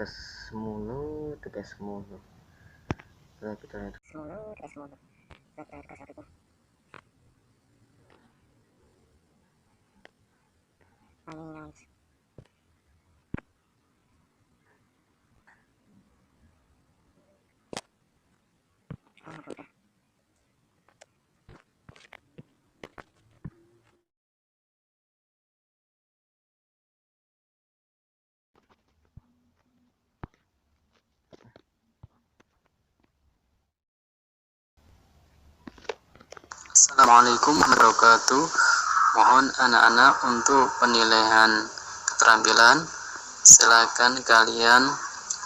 tugas mulu kita Assalamualaikum warahmatullahi wabarakatuh. Mohon anak-anak untuk penilaian keterampilan. Silakan kalian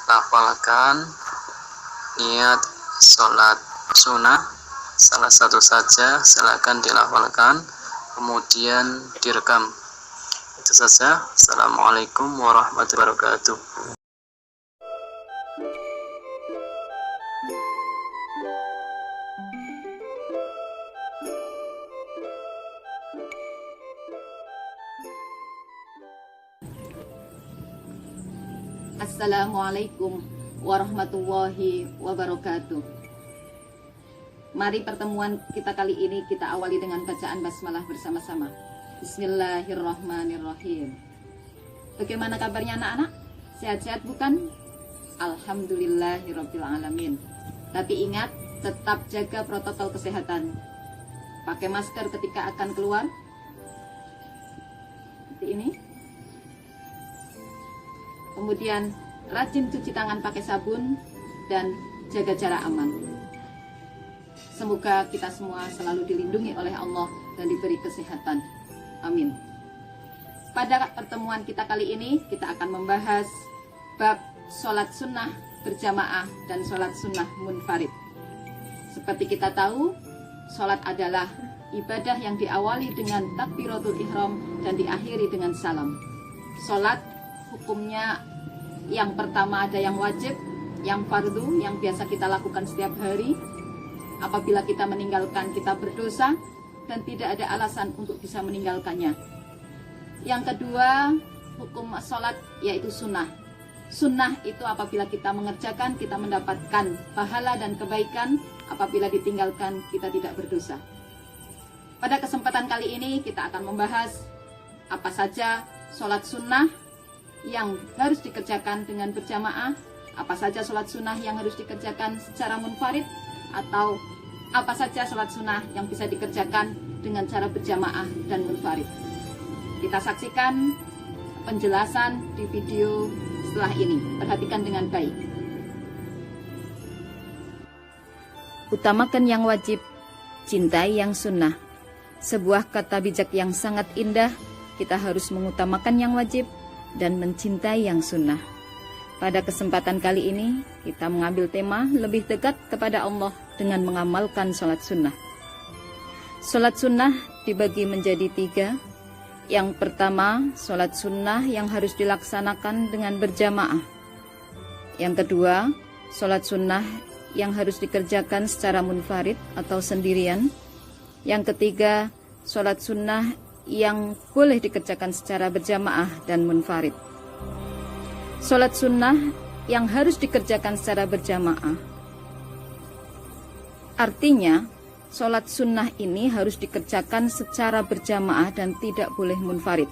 lafalkan niat sholat sunnah salah satu saja, silakan dilafalkan kemudian direkam. Itu saja. Assalamualaikum warahmatullahi wabarakatuh. Assalamualaikum warahmatullahi wabarakatuh. Mari pertemuan kita kali ini kita awali dengan bacaan basmalah bersama-sama. Bismillahirrahmanirrahim. Bagaimana kabarnya anak-anak? Sehat-sehat bukan? Alhamdulillahirabbil alamin. Tapi ingat, tetap jaga protokol kesehatan. Pakai masker ketika akan keluar. Seperti ini. Kemudian rajin cuci tangan pakai sabun dan jaga jarak aman. Semoga kita semua selalu dilindungi oleh Allah dan diberi kesehatan. Amin. Pada pertemuan kita kali ini kita akan membahas bab sholat sunnah berjamaah dan sholat sunnah munfarid. Seperti kita tahu, sholat adalah ibadah yang diawali dengan takbiratul ihram dan diakhiri dengan salam. Sholat hukumnya yang pertama ada yang wajib, yang fardu, yang biasa kita lakukan setiap hari. Apabila kita meninggalkan, kita berdosa dan tidak ada alasan untuk bisa meninggalkannya. Yang kedua, hukum sholat yaitu sunnah. Sunnah itu apabila kita mengerjakan, kita mendapatkan pahala dan kebaikan. Apabila ditinggalkan, kita tidak berdosa. Pada kesempatan kali ini kita akan membahas apa saja sholat sunnah yang harus dikerjakan dengan berjamaah, apa saja sholat sunnah yang harus dikerjakan secara munfarid, atau apa saja sholat sunnah yang bisa dikerjakan dengan cara berjamaah dan munfarid. Kita saksikan penjelasan di video setelah ini. Perhatikan dengan baik. Utamakan yang wajib, cintai yang sunnah. Sebuah kata bijak yang sangat indah. Kita harus mengutamakan yang wajib dan mencintai yang sunnah. Pada kesempatan kali ini, kita mengambil tema lebih dekat kepada Allah dengan mengamalkan sholat sunnah. Sholat sunnah dibagi menjadi 3. Yang pertama, sholat sunnah yang harus dilaksanakan dengan berjamaah. Yang kedua, sholat sunnah yang harus dikerjakan secara munfarid atau sendirian. Yang ketiga, sholat sunnah yang boleh dikerjakan secara berjamaah dan munfarid. Sholat sunnah yang harus dikerjakan secara berjamaah artinya sholat sunnah ini harus dikerjakan secara berjamaah dan tidak boleh munfarid.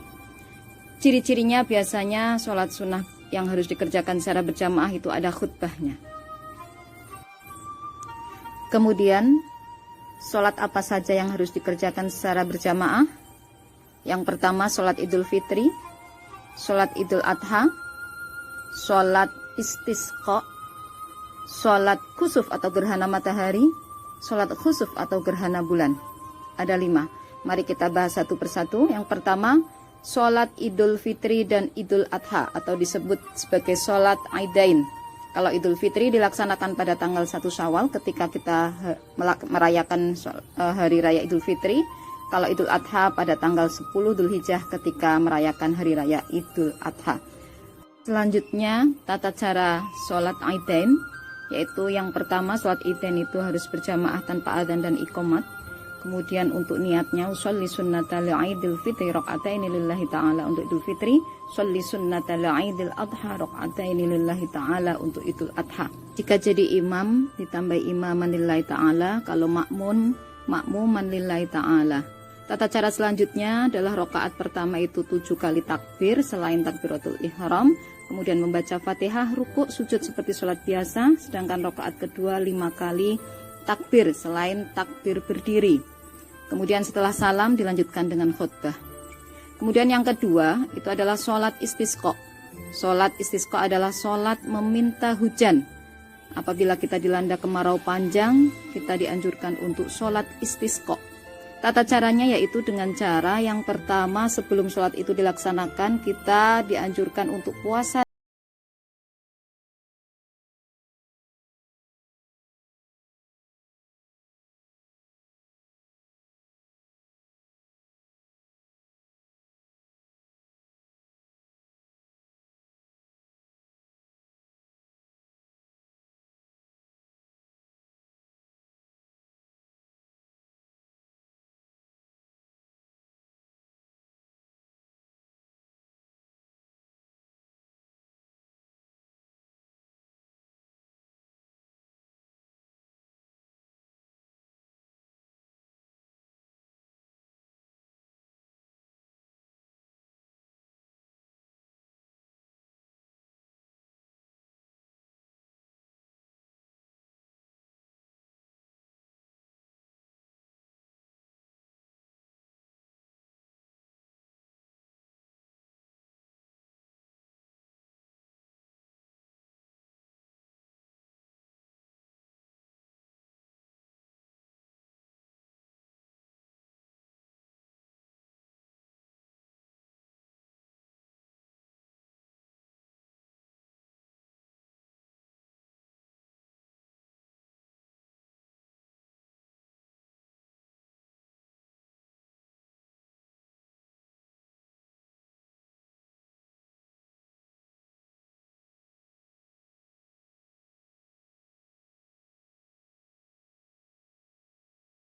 Ciri-cirinya biasanya sholat sunnah yang harus dikerjakan secara berjamaah itu ada khutbahnya. Kemudian sholat apa saja yang harus dikerjakan secara berjamaah? Yang pertama, sholat Idul Fitri, sholat Idul Adha, sholat istisqa, sholat khusuf atau gerhana matahari, sholat khusuf atau gerhana bulan. Ada 5. Mari kita bahas satu persatu. Yang pertama, sholat Idul Fitri dan Idul Adha atau disebut sebagai sholat Aidain. Kalau Idul Fitri dilaksanakan pada tanggal 1 Syawal ketika kita merayakan hari raya Idul Fitri. Kalau Idul Adha pada tanggal 10 Dzulhijjah ketika merayakan hari raya Idul Adha. Selanjutnya tata cara sholat Aidain, yaitu yang pertama sholat Aidain itu harus berjamaah tanpa adzan dan iqomat. Kemudian untuk niatnya usolli sunnata li'idil fitri raka'ataini lillahi ta'ala untuk Idul Fitri, sholli sunnata li'idil adha raka'ataini lillahi ta'ala untuk Idul Adha. Jika jadi imam ditambah imaman lillahi ta'ala, kalau makmuman lillahi ta'ala. Tata cara selanjutnya adalah rakaat pertama itu 7 kali takbir selain takbiratul ihram, kemudian membaca Fatihah, rukuk, sujud seperti sholat biasa, sedangkan rakaat kedua 5 kali takbir selain takbir berdiri. Kemudian setelah salam dilanjutkan dengan khutbah. Kemudian yang kedua itu adalah sholat istisqa. Sholat istisqa adalah sholat meminta hujan. Apabila kita dilanda kemarau panjang, kita dianjurkan untuk sholat istisqa. Tata caranya yaitu dengan cara yang pertama, sebelum sholat itu dilaksanakan, kita dianjurkan untuk puasa.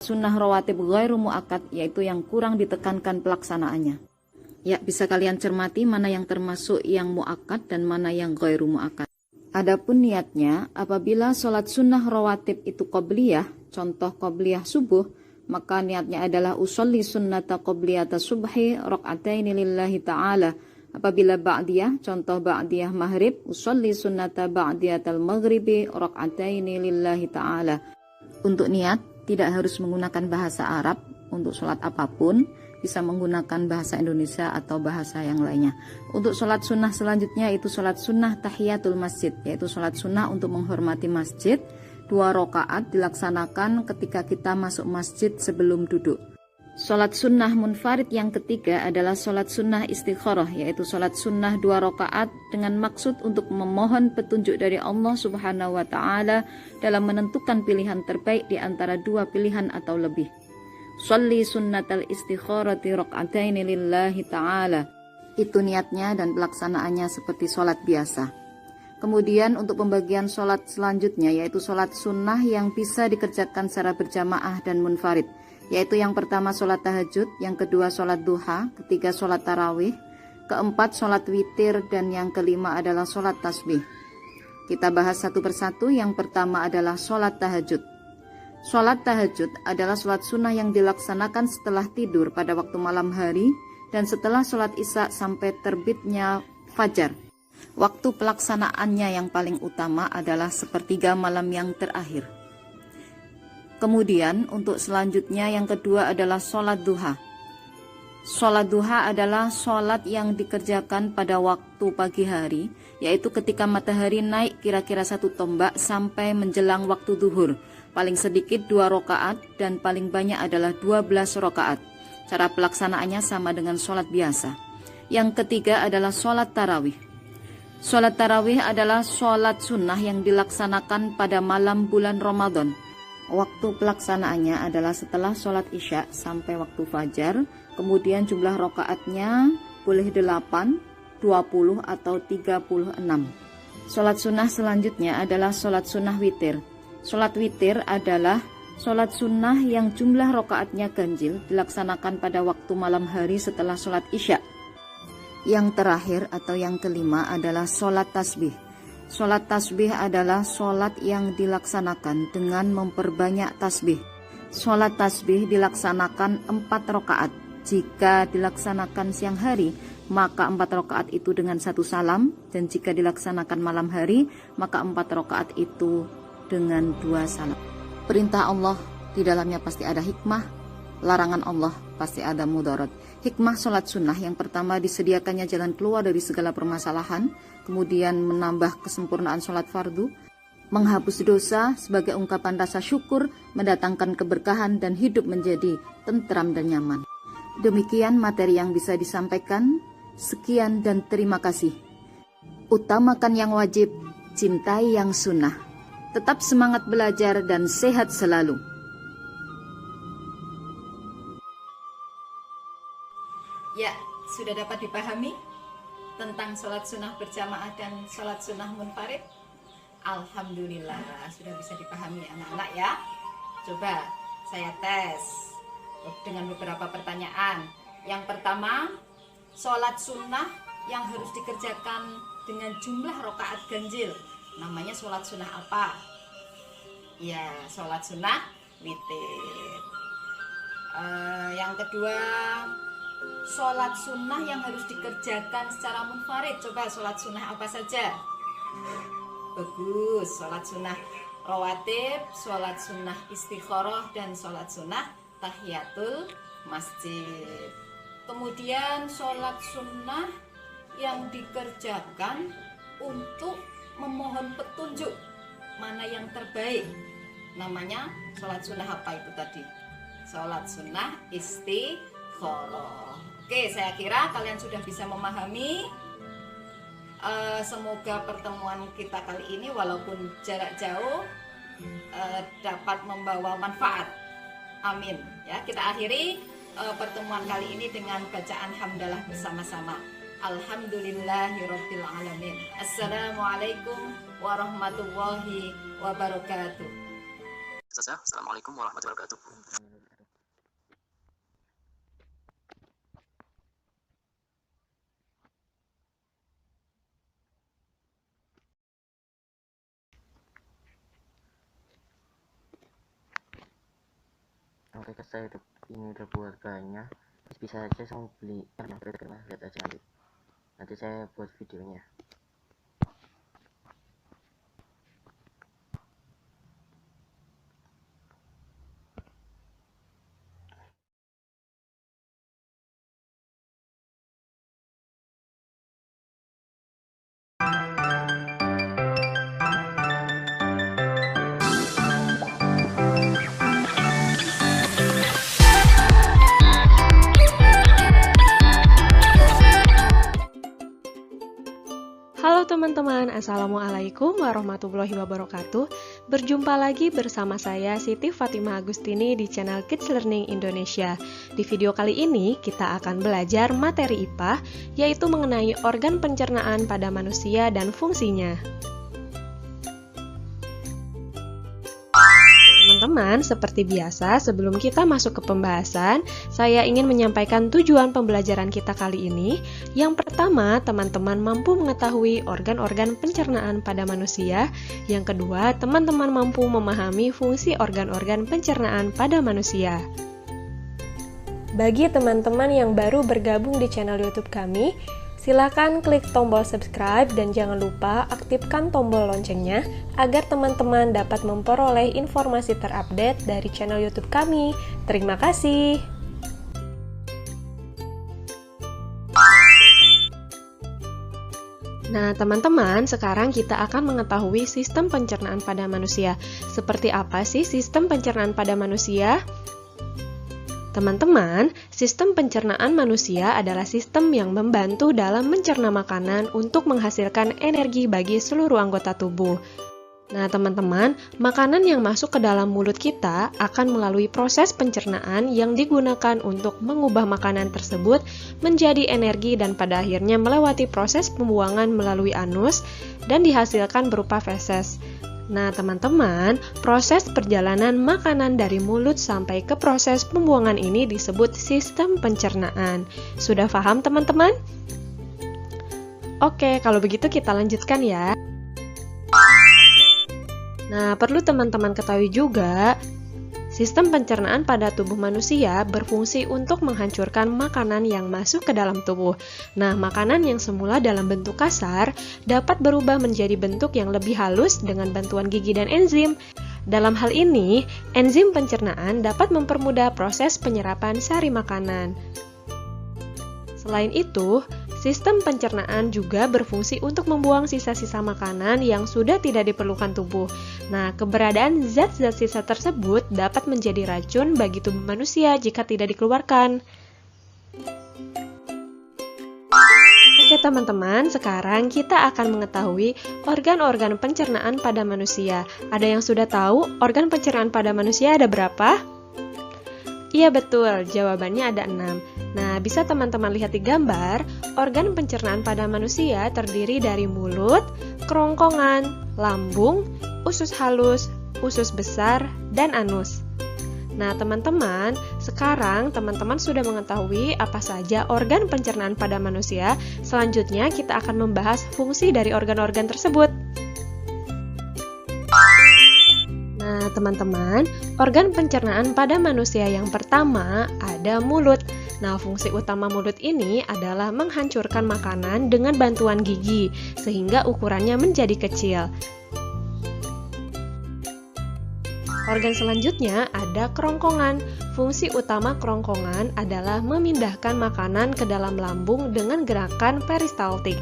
Sunnah rawatib ghairu muakkad, yaitu yang kurang ditekankan pelaksanaannya. Ya, bisa kalian cermati mana yang termasuk yang muakkad dan mana yang ghairu muakkad. Adapun niatnya, apabila sholat sunnah rawatib itu qobliyah, contoh qobliyah subuh, maka niatnya adalah usolli sunnata qobliyata subhi raka'ataini lillahi ta'ala. Apabila ba'diyah, contoh ba'diyah maghrib, usolli sunnata ba'diyatal maghribi raka'ataini lillahi ta'ala. Untuk niat, tidak harus menggunakan bahasa Arab untuk sholat apapun, bisa menggunakan bahasa Indonesia atau bahasa yang lainnya. Untuk sholat sunnah selanjutnya itu sholat sunnah tahiyatul masjid, yaitu sholat sunnah untuk menghormati masjid. 2 rakaat dilaksanakan ketika kita masuk masjid sebelum duduk. Sholat sunnah munfarid yang ketiga adalah sholat sunnah istikharah, yaitu sholat sunnah 2 rakaat dengan maksud untuk memohon petunjuk dari Allah Subhanahu wa Ta'ala dalam menentukan pilihan terbaik di antara 2 pilihan atau lebih. Sholli sunnatal istikharati raka'ataini lillahi ta'ala. Itu niatnya dan pelaksanaannya seperti sholat biasa. Kemudian untuk pembagian sholat selanjutnya yaitu sholat sunnah yang bisa dikerjakan secara berjamaah dan munfarid, yaitu yang pertama sholat tahajud, yang kedua sholat duha, ketiga sholat tarawih, keempat sholat witir, dan yang kelima adalah sholat tasbih. Kita bahas satu persatu. Yang pertama adalah sholat tahajud. Sholat tahajud adalah sholat sunnah yang dilaksanakan setelah tidur pada waktu malam hari dan setelah sholat isya sampai terbitnya fajar. Waktu pelaksanaannya yang paling utama adalah sepertiga malam yang terakhir. Kemudian untuk selanjutnya yang kedua adalah sholat duha. Sholat duha adalah sholat yang dikerjakan pada waktu pagi hari, yaitu ketika matahari naik kira-kira 1 tombak sampai menjelang waktu duhur. Paling sedikit 2 rakaat dan paling banyak adalah 12 rakaat. Cara pelaksanaannya sama dengan sholat biasa. Yang ketiga adalah sholat tarawih. Sholat tarawih adalah sholat sunnah yang dilaksanakan pada malam bulan Ramadan. Waktu pelaksanaannya adalah setelah sholat isya sampai waktu fajar. Kemudian jumlah rakaatnya boleh 8, 20 atau 36. Sholat sunnah selanjutnya adalah sholat sunnah witir. Sholat witir adalah Sholat sunnah yang jumlah rokaatnya ganjil dilaksanakan pada waktu malam hari setelah sholat isya. Yang terakhir atau yang kelima adalah sholat tasbih. Sholat tasbih adalah sholat yang dilaksanakan dengan memperbanyak tasbih. Sholat tasbih dilaksanakan 4 rokaat. Jika dilaksanakan siang hari, maka 4 rokaat itu dengan 1 salam, dan jika dilaksanakan malam hari, maka 4 rokaat itu dengan 2 salam. Perintah Allah di dalamnya pasti ada hikmah, larangan Allah pasti ada mudarat. Hikmah sholat sunnah yang pertama, disediakannya jalan keluar dari segala permasalahan, kemudian menambah kesempurnaan sholat fardu, menghapus dosa sebagai ungkapan rasa syukur, mendatangkan keberkahan dan hidup menjadi tentram dan nyaman. Demikian materi yang bisa disampaikan. Sekian dan terima kasih. Utamakan yang wajib, cintai yang sunnah. Tetap semangat belajar dan sehat selalu. Ya, sudah dapat dipahami tentang sholat sunnah berjamaah dan sholat sunnah munfarid? Alhamdulillah, sudah bisa dipahami anak-anak ya. Coba saya tes dengan beberapa pertanyaan. Yang pertama, sholat sunnah yang harus dikerjakan dengan jumlah rokaat ganjil, namanya sholat sunnah apa? Ya, sholat sunnah witir. Yang kedua, sholat sunnah yang harus dikerjakan secara munfarid. Coba sholat sunnah apa saja? Bagus, sholat sunnah rawatib, sholat sunnah istikharah, dan sholat sunnah tahiyatul masjid. Kemudian sholat sunnah yang dikerjakan untuk memohon petunjuk mana yang terbaik, namanya sholat sunnah apa itu tadi? Sholat sunnah istikharah. Oke, saya kira kalian sudah bisa memahami. Semoga pertemuan kita kali ini walaupun jarak jauh dapat membawa manfaat. Amin. Ya, kita akhiri pertemuan kali ini dengan bacaan hamdalah bersama-sama. Alhamdulillahirabbil alamin. Assalamualaikum warahmatullahi wabarakatuh. Assalamualaikum warahmatullahi wabarakatuh. Ketika saya ini udah buat banyak, bisa aja saya mau beli lihat aja nanti saya buat videonya. Halo teman-teman, Assalamualaikum warahmatullahi wabarakatuh. Berjumpa lagi bersama saya Siti Fatimah Agustini di channel Kids Learning Indonesia. Di video kali ini kita akan belajar materi IPA, yaitu mengenai organ pencernaan pada manusia dan fungsinya. Teman-teman, seperti biasa, sebelum kita masuk ke pembahasan, saya ingin menyampaikan tujuan pembelajaran kita kali ini. Yang pertama, teman-teman mampu mengetahui organ-organ pencernaan pada manusia. Yang kedua, teman-teman mampu memahami fungsi organ-organ pencernaan pada manusia. Bagi teman-teman yang baru bergabung di channel YouTube kami, silakan klik tombol subscribe dan jangan lupa aktifkan tombol loncengnya agar teman-teman dapat memperoleh informasi terupdate dari channel YouTube kami. Terima kasih. Nah, teman-teman, sekarang kita akan mengetahui sistem pencernaan pada manusia. Seperti apa sih sistem pencernaan pada manusia? Teman-teman, sistem pencernaan manusia adalah sistem yang membantu dalam mencerna makanan untuk menghasilkan energi bagi seluruh anggota tubuh. Nah, teman-teman, makanan yang masuk ke dalam mulut kita akan melalui proses pencernaan yang digunakan untuk mengubah makanan tersebut menjadi energi dan pada akhirnya melewati proses pembuangan melalui anus dan dihasilkan berupa feses. Nah, teman-teman, proses perjalanan makanan dari mulut sampai ke proses pembuangan ini disebut sistem pencernaan. Sudah paham, teman-teman? Oke, kalau begitu kita lanjutkan ya. Nah, perlu teman-teman ketahui juga, sistem pencernaan pada tubuh manusia berfungsi untuk menghancurkan makanan yang masuk ke dalam tubuh. Nah, makanan yang semula dalam bentuk kasar dapat berubah menjadi bentuk yang lebih halus dengan bantuan gigi dan enzim. Dalam hal ini, enzim pencernaan dapat mempermudah proses penyerapan sari makanan. Selain itu, sistem pencernaan juga berfungsi untuk membuang sisa-sisa makanan yang sudah tidak diperlukan tubuh. Nah, keberadaan zat-zat sisa tersebut dapat menjadi racun bagi tubuh manusia jika tidak dikeluarkan. Oke teman-teman, sekarang kita akan mengetahui organ-organ pencernaan pada manusia. Ada yang sudah tahu organ pencernaan pada manusia ada berapa? Iya betul, jawabannya ada 6. Nah, bisa teman-teman lihat di gambar, organ pencernaan pada manusia terdiri dari mulut, kerongkongan, lambung, usus halus, usus besar, dan anus. Nah, teman-teman, sekarang teman-teman sudah mengetahui apa saja organ pencernaan pada manusia. Selanjutnya, kita akan membahas fungsi dari organ-organ tersebut. Nah, teman-teman, organ pencernaan pada manusia yang pertama ada mulut. Nah, fungsi utama mulut ini adalah menghancurkan makanan dengan bantuan gigi, sehingga ukurannya menjadi kecil. Organ selanjutnya ada kerongkongan. Fungsi utama kerongkongan adalah memindahkan makanan ke dalam lambung dengan gerakan peristaltik.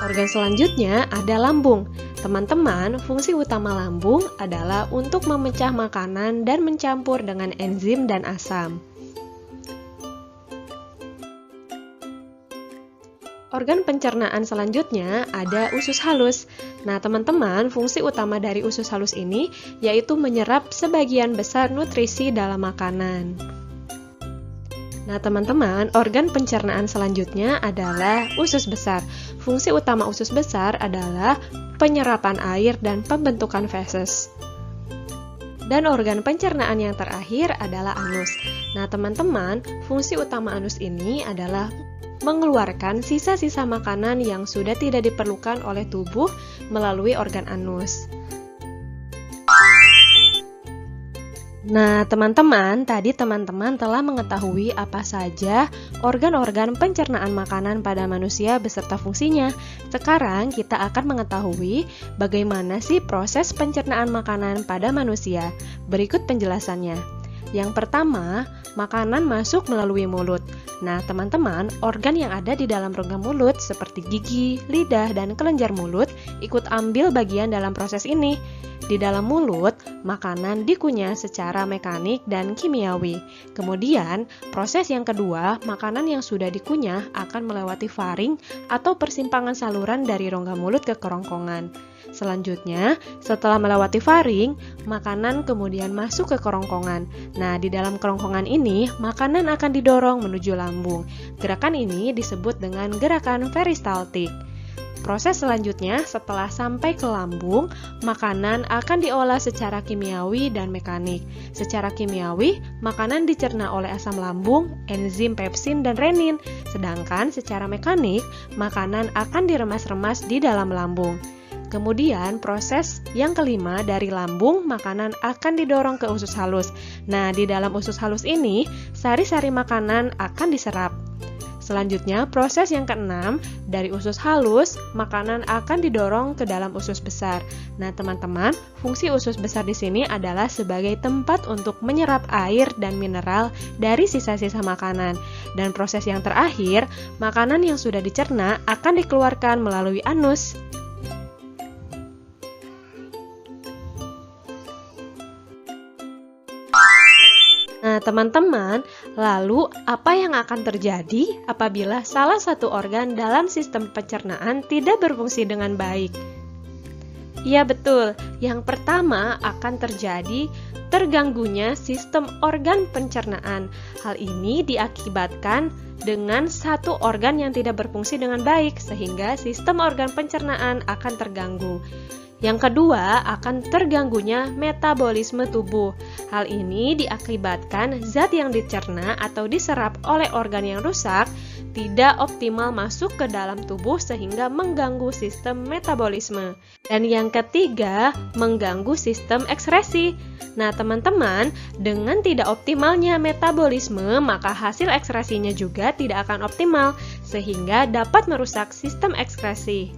Organ selanjutnya ada lambung. Teman-teman, fungsi utama lambung adalah untuk memecah makanan dan mencampur dengan enzim dan asam. Organ pencernaan selanjutnya ada usus halus. Nah, teman-teman, fungsi utama dari usus halus ini yaitu menyerap sebagian besar nutrisi dalam makanan. Nah, teman-teman, organ pencernaan selanjutnya adalah usus besar. Fungsi utama usus besar adalah penyerapan air dan pembentukan feses. Dan organ pencernaan yang terakhir adalah anus. Nah, teman-teman, fungsi utama anus ini adalah mengeluarkan sisa-sisa makanan yang sudah tidak diperlukan oleh tubuh melalui organ anus. Nah, teman-teman, tadi teman-teman telah mengetahui apa saja organ-organ pencernaan makanan pada manusia beserta fungsinya. Sekarang kita akan mengetahui bagaimana sih proses pencernaan makanan pada manusia. Berikut penjelasannya. Yang pertama, makanan masuk melalui mulut. Nah, teman-teman, organ yang ada di dalam rongga mulut seperti gigi, lidah, dan kelenjar mulut ikut ambil bagian dalam proses ini. Di dalam mulut, makanan dikunyah secara mekanik dan kimiawi. Kemudian, proses yang kedua, makanan yang sudah dikunyah akan melewati faring atau persimpangan saluran dari rongga mulut ke kerongkongan. Selanjutnya, setelah melewati faring, makanan kemudian masuk ke kerongkongan. Nah, di dalam kerongkongan ini, makanan akan didorong menuju lambung. Gerakan ini disebut dengan gerakan peristaltik. Proses selanjutnya, setelah sampai ke lambung, makanan akan diolah secara kimiawi dan mekanik. Secara kimiawi, makanan dicerna oleh asam lambung, enzim pepsin, dan renin. Sedangkan secara mekanik, makanan akan diremas-remas di dalam lambung. Kemudian proses yang kelima dari lambung, makanan akan didorong ke usus halus. Nah, di dalam usus halus ini, sari-sari makanan akan diserap. Selanjutnya, proses yang keenam, dari usus halus, makanan akan didorong ke dalam usus besar. Nah, teman-teman, fungsi usus besar di sini adalah sebagai tempat untuk menyerap air dan mineral dari sisa-sisa makanan. Dan proses yang terakhir, makanan yang sudah dicerna akan dikeluarkan melalui anus. Nah, teman-teman, lalu apa yang akan terjadi apabila salah satu organ dalam sistem pencernaan tidak berfungsi dengan baik? Iya betul, yang pertama akan terjadi terganggunya sistem organ pencernaan. Hal ini diakibatkan dengan satu organ yang tidak berfungsi dengan baik, sehingga sistem organ pencernaan akan terganggu. Yang kedua, akan terganggunya metabolisme tubuh. Hal ini diakibatkan zat yang dicerna atau diserap oleh organ yang rusak tidak optimal masuk ke dalam tubuh sehingga mengganggu sistem metabolisme. Dan yang ketiga, mengganggu sistem ekskresi. Nah, teman-teman, dengan tidak optimalnya metabolisme, maka hasil ekskresinya juga tidak akan optimal sehingga dapat merusak sistem ekskresi.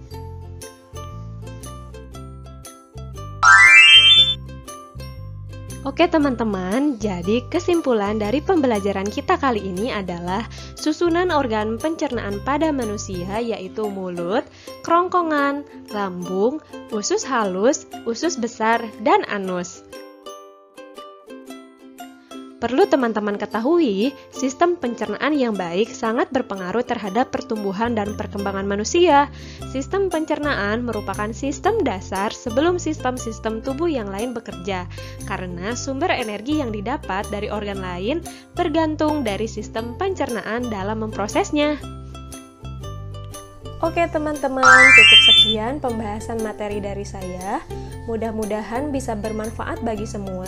Oke teman-teman, jadi kesimpulan dari pembelajaran kita kali ini adalah susunan organ pencernaan pada manusia yaitu mulut, kerongkongan, lambung, usus halus, usus besar, dan anus. Perlu teman-teman ketahui, sistem pencernaan yang baik sangat berpengaruh terhadap pertumbuhan dan perkembangan manusia. Sistem pencernaan merupakan sistem dasar sebelum sistem-sistem tubuh yang lain bekerja, karena sumber energi yang didapat dari organ lain bergantung dari sistem pencernaan dalam memprosesnya. Oke teman-teman, cukup sekian pembahasan materi dari saya. Mudah-mudahan bisa bermanfaat bagi semua.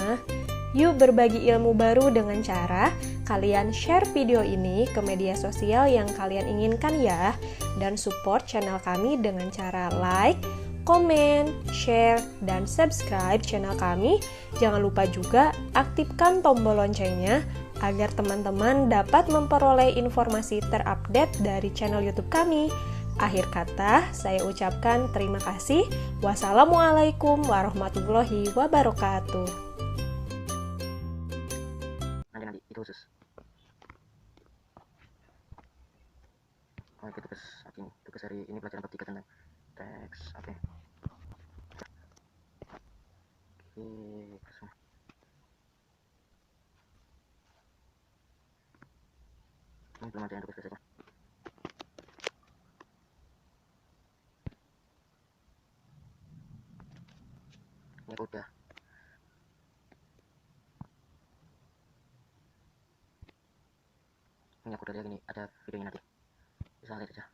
Yuk berbagi ilmu baru dengan cara kalian share video ini ke media sosial yang kalian inginkan ya. Dan support channel kami dengan cara like, komen, share, dan subscribe channel kami. Jangan lupa juga aktifkan tombol loncengnya agar teman-teman dapat memperoleh informasi terupdate dari channel YouTube kami. Akhir kata, saya ucapkan terima kasih. Wassalamualaikum warahmatullahi wabarakatuh. Nanti itu khusus. Oh, itu tugas hari ini pelajaran bab 3 tentang teks. Oke. Ini belum ada yang tugas saja. Ini udah. Ini aku udah lihat ini ada videonya nanti. Bisa lihat aja.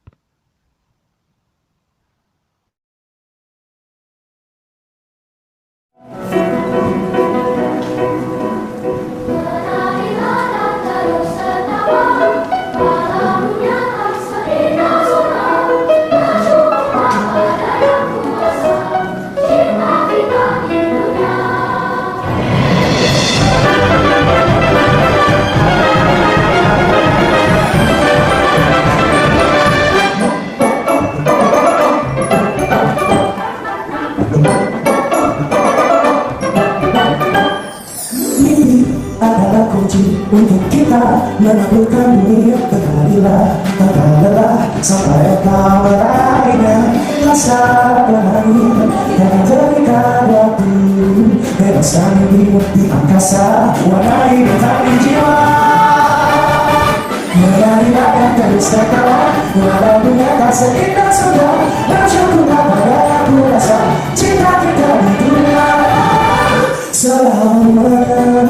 Adalah kunci untuk kita menaklukkan dunia. Berlarilah, berlarilah sampai kau meraihnya. Rasa lahir dan terikat waktu, bebaskan dirimu di angkasa, warnai bintang di jiwa. Berlarilah dan terus tertawa, walau dunia tak seindah sudah. Bersyukurlah pada yang ku rasa, cinta kita di dunia selalu.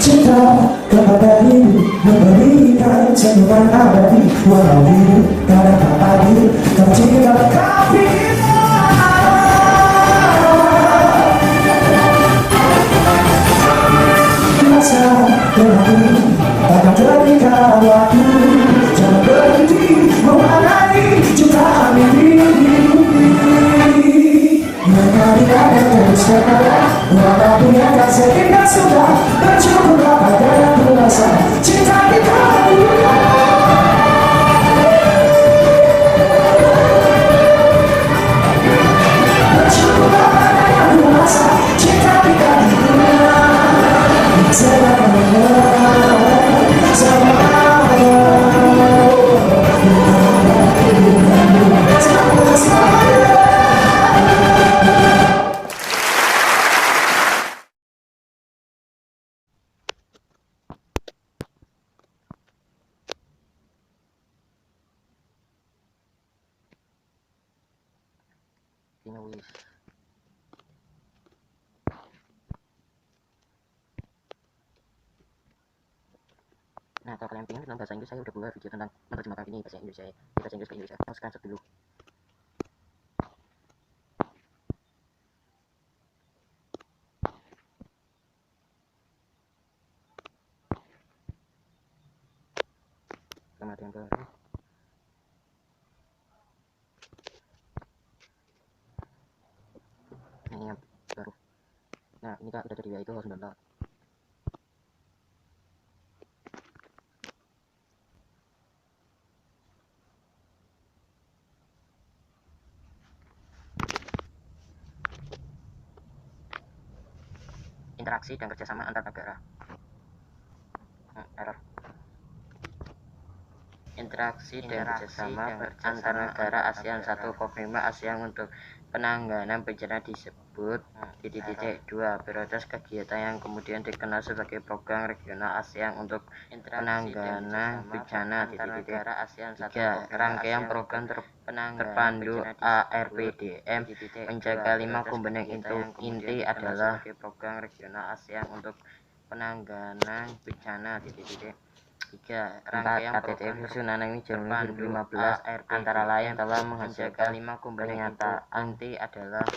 Cinta kepada diri memberikan senyuman abadi, walau hidup kadang tak adil, tercipta tapi rasa dengan takkan terikat waktu. Jangan berhenti mewarnai jutaan ini. Mengalir dan terus tertawa, walau dunia tak seindah sudah. Bersyukurlah pada yang ku rasa, cinta kita dunia. Bersyukurlah pada yang ku rasa, cinta kita dunia. Sama Nah, kalau kalian pengen tentang bahasa Inggris, saya udah buat video tentang menerjemahkan ini bahasa Indonesia, bahasa Inggris ke Indonesia. Nah, sekarang dulu. Selamat yang baru. Ini yang baru. Nah, ini kak udah jadi itu harus download. Interaksi dan kerjasama antar negara. Error. Interaksi dan kerjasama antar negara ASEAN 1 Komprima ASEAN untuk penanganan bencana disebut titik 2 prioritas kegiatan yang kemudian dikenal sebagai program regional ASEAN untuk penanganan bencana titik ASEAN 3 rangkaian program terpadu ARPDM menjaga 5 komponen inti adalah program regional ASEAN untuk penanganan bencana titik 3 rangkaian KTT Tsunami Januari 2015 antara lain telah menghasilkan 5 komponen inti adalah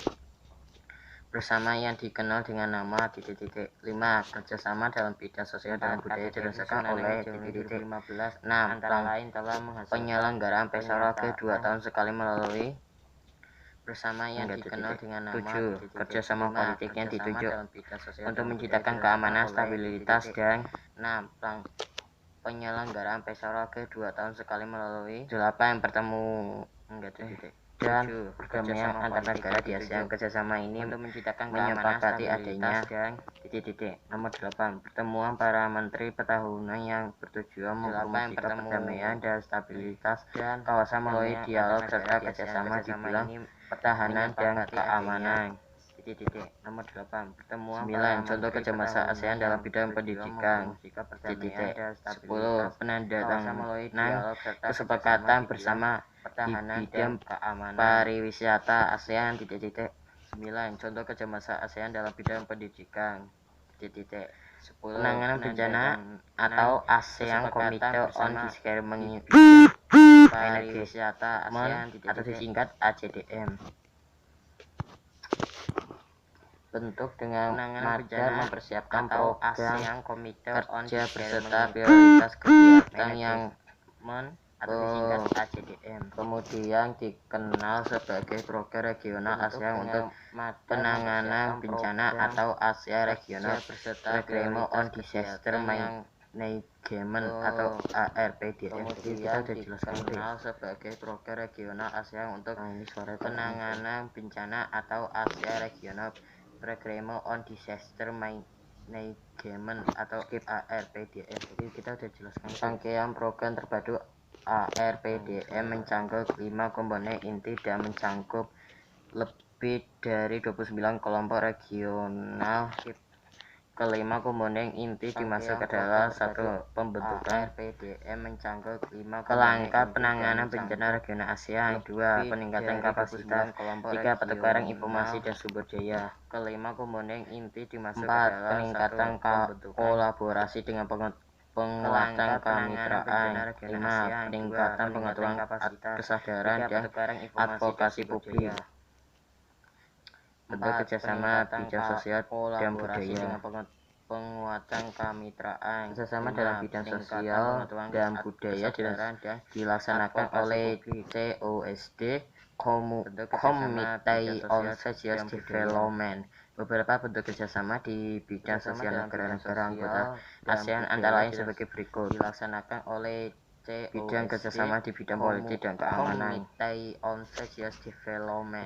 bersama yang dikenal dengan nama titik 5 kerjasama dalam bidang sosial dan budaya dirasakan oleh titik 15 6 antara lain telah menghasilkan penyelenggaraan PESARA ke-2 tahun sekali melalui bersama yang dikenal dengan nama 7 kerjasama politik yang dituju untuk menciptakan keamanan, stabilitas, dan 6 penyelenggaraan PESARA ke-2 tahun sekali melalui 8 dan perdamaian antar negara di ASEAN. Kerjasama ini untuk menciptakan menyepakati adanya nomor 8 pertemuan para menteri tahunan yang bertujuan mempromosikan perdamaian dan stabilitas kawasan melalui dialog serta kerjasama di bidang pertahanan dan keamanan. Nomor 8 pertemuan 9 contoh kerjasama ASEAN dalam bidang pendidikan. 10 penandatanganan kesepakatan bersama di bidang pariwisata ASEAN. 9 contoh kerjasama ASEAN dalam bidang pendidikan. 10 penanganan bencana atau ASEAN Committee on Disaster Management pariwisata ASEAN atau disingkat ACDM. Bentuk dengan materi mempersiapkan program kerja beserta prioritas kegiatan yang atau disingkat ACDM. Kemudian dikenal sebagai program regional ASEAN untuk penanganan bencana atau ASEAN Regional Agreement on Disaster Management atau ARPDM. Kita sudah jelaskan sebagai program regional ASEAN untuk penanganan bencana atau ASEAN Regional Agreement on Disaster Management atau ARPDM. Jadi kita sudah jelaskan rangkaian program terpadu ARPDM mencangkup 5 komponen inti dan mencangkup lebih dari 29 kelompok regional. Kelima komponen inti dimaksud adalah 1 pembentukan PDM mencangkup 5 kerangka penanganan bencana regional ASEAN, 2 peningkatan kapasitas, 3 pertukaran informasi dan sumber daya. Kelima komponen inti dimaksud adalah peningkatan kolaborasi dengan penguatan kemitraan, 5 peningkatan pengetahuan kesadaran dan advokasi publik. Bentuk kerjasama bidang sosial dan budaya. Penguatan kemitraan kerjasama dalam bidang sosial dan budaya dilaksanakan oleh COSD Committee on Social Development. Beberapa bentuk kerjasama di bidang sosial negara-negara anggota ASEAN antara lain sebagai berikut. Dilaksanakan oleh bidang kerjasama di bidang politik dan keamanan.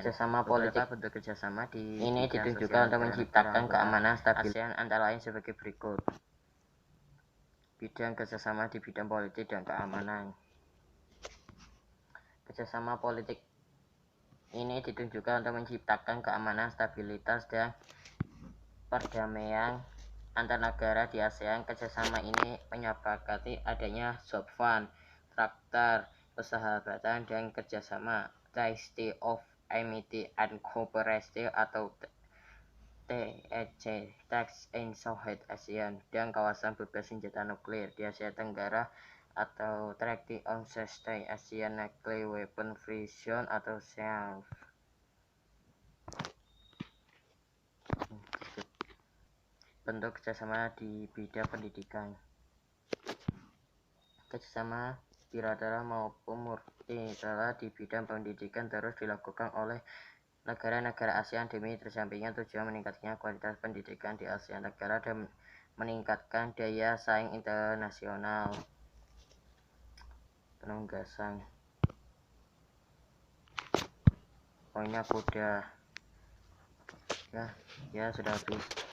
Kerjasama politik bentuk kerjasama di ini ditunjukkan untuk menciptakan keamanan stabilitas ASEAN antara lain sebagai berikut. Bidang kerjasama di bidang politik dan keamanan. Kerjasama politik ini ditunjukkan untuk menciptakan keamanan, stabilitas, dan perdamaian antar negara di ASEAN. Kerjasama ini menyepakati adanya job fund, traktat, persahabatan, dan kerjasama, Treaty of Amity and Cooperation atau TEC Tax in Southeast Asia dan kawasan bebas senjata nuklir di Asia Tenggara atau Treaty on Southeast Asian Nuclear Weapon Free Zone atau SEANF. Bentuk kerjasama di bidang pendidikan. Kerjasama bilateral maupun multilateral di bidang pendidikan terus dilakukan oleh negara-negara ASEAN demi tercampainya tujuan meningkatnya kualitas pendidikan di ASEAN Tenggara dan meningkatkan daya saing internasional. Penugasan. Poinnya kuda. Ya sudah habis.